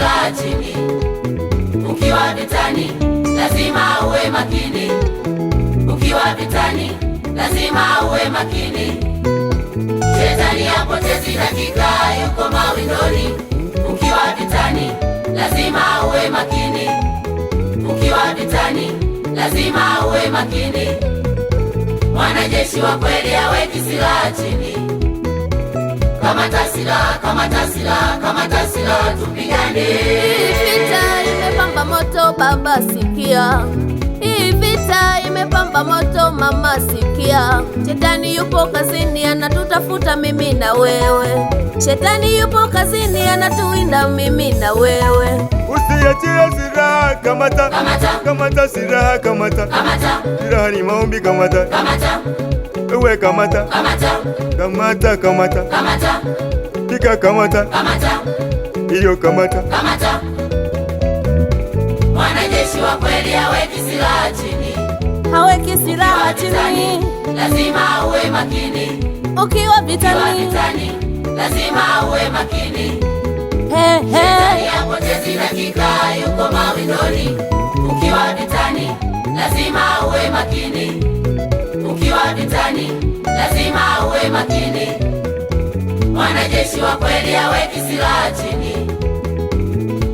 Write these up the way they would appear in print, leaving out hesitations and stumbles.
silaha chini. Ukiwa vitani lazima uwe makini. Ukiwa vitani lazima uwe makini. Shetani hapotezi dakika, yuko mawindoni. Ukiwa vitani lazima uwe makini. Ukiwa vitani lazima uwe makini. Mwanajeshi wa kweli haweki silaha chini. Kamata silaha, kamata silaha, kamata silaha, tupigane. Hii vita imepamba moto baba, sikia. Hii vita imepamba moto mama, sikia. Shetani yupo kazini anatutafuta mimi na wewe. Shetani yupo kazini anatuwinda mimi na wewe. Usiachie silaha, kamata. Kamata. Kamata silaha, kamata. Kamata. Silaha ni maombi, kamata. Kamata. Ewe kamata. Kamata. Kamata, kamata. Kamata. Pika kamata. Kamata. Iyo kamata. Kamata. Mwanajeshi wa kweli haweki silaha chini. Haweki silaha chini. Lazima uwe makini. Ukiwa vitani lazima uwe makini. Shetani hapotezi dakika, yuko mawindoni. Ukiwa vitani lazima uwe makini. Ukiwa vitani lazima uwe makini. Mwanajeshi wa kweli haweki silaha chini.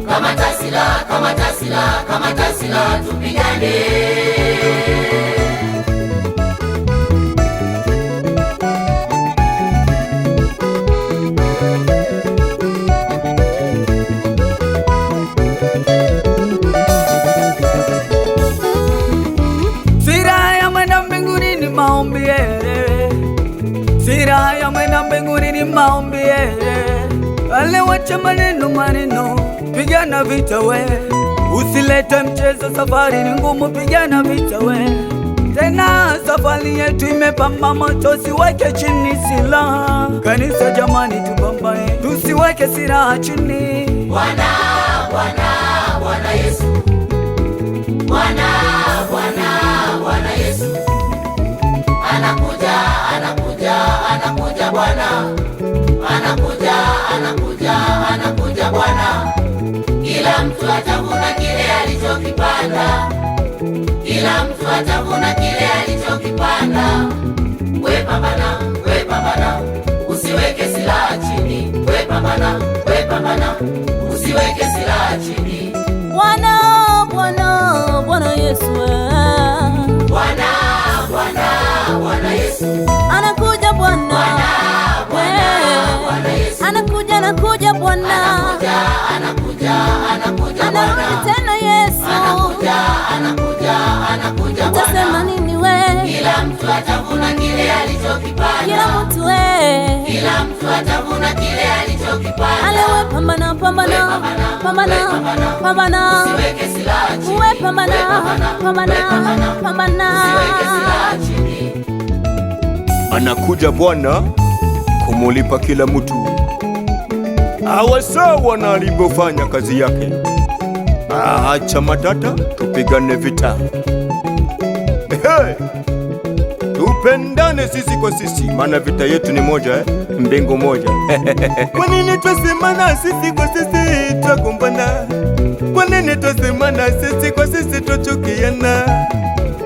Kamata silaha, kamata silaha, kamata silaha, tupigane. Silaha ya mwenda mbinguni ni maombi. Silaha ya mwenda mbinguni ni maombi. Ale wacha maneno maneno, pigana vita we. Usilete mchezo, safari ni ngumu, pigana vita we. Tena safari yetu imepamba moto, siweke chini silaha. Kanisa jamani, tupambane, tusiweke silaha chini. Bwana, Bwana, Bwana Yesu. Bwana, Bwana, Bwana Yesu. Anakuja, anakuja, anakuja Bwana. Anakuja, anakuja, anakuja Bwana. Kila mtu atavuna kile alichokipanda. Kila mtu atavuna kile alichokipanda. We pambana, we pambana, usiweke silaha chini. We pambana, we pambana, usiweke silaha chini. Bwana, Bwana, Bwana Yesu. Bwana, Bwana, Bwana Yesu. Anakuja Bwana. Bwana, Bwana, Bwana Yesu. Anakuja, anakuja Bwana. Anakuja, anakuja, anakuja Bwana. Anarudi tena Yesu. Anakuja, anakuja, anakuja Bwana. Utasema nini we? Kila mtu atavuna kile alichokipanda. Kila mtu we. Kila mtu atavuna kile alichokipanda. Ale we pambana, pambana, pambana, pambana. Usiweke silaha chini. We pambana, pambana, pambana. Usiweke silaha chini. Anakuja Bwana kumulipa kila mtu awasawa na alivyofanya kazi yake. Acha matata, tupigane vita. Hey! Tupendane sisi kwa sisi, maana vita yetu ni moja, mbingu moja. Kwa nini twasemana sisi kwa sisi twagombana? Kwa nini twasemana sisi kwa sisi twachukiana?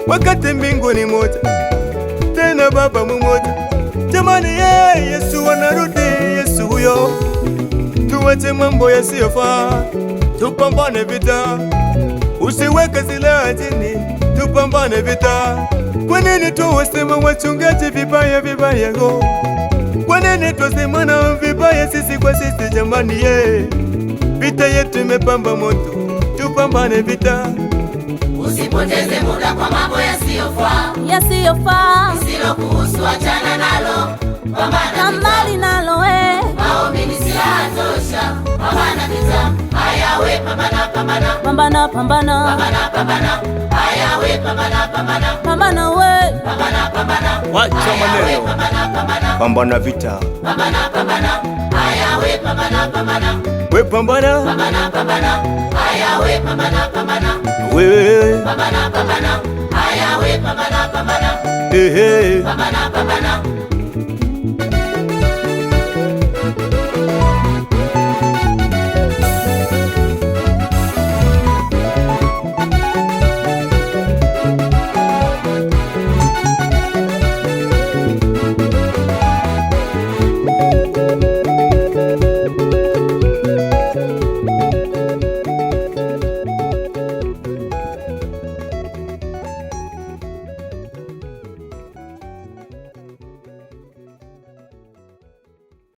Wakati mbingu ni moja, tena Baba mmoja. Jamani, Yesu anarudi, Yesu huyo. Tuwache mambo yasiyofaa, tupambane vita. Usiweke silaha chini, tupambane vita. Kwa nini tuwasema wachungaji vibaya vibaya go? Kwa nini twasemana vibaya sisi kwa sisi jamani? Vita yetu imepamba moto, tupambane vita. Usipoteze muda kwa mambo yasiyofaa. Yasiyofaa. Isilokuhusu achana nalo. Pambana Kambali nalo we. maombi ni silaha tosha. Pambana vita. Haya we pambana, pambana. Pambana, pambana. Pambana, pambana. Haya we pambana, pambana. Pambana we. Pambana, pambana. Wacha Haya we maneno. pambana, pambana. Pambana vita. Pambana, pambana. Haya we pambana, pambana. We pambana. Pambana, pambana. Haya we pambana, pambana. We. Pambana, pambana. Haya we pambana, pambana. Hey, hey. Pambana, pambana.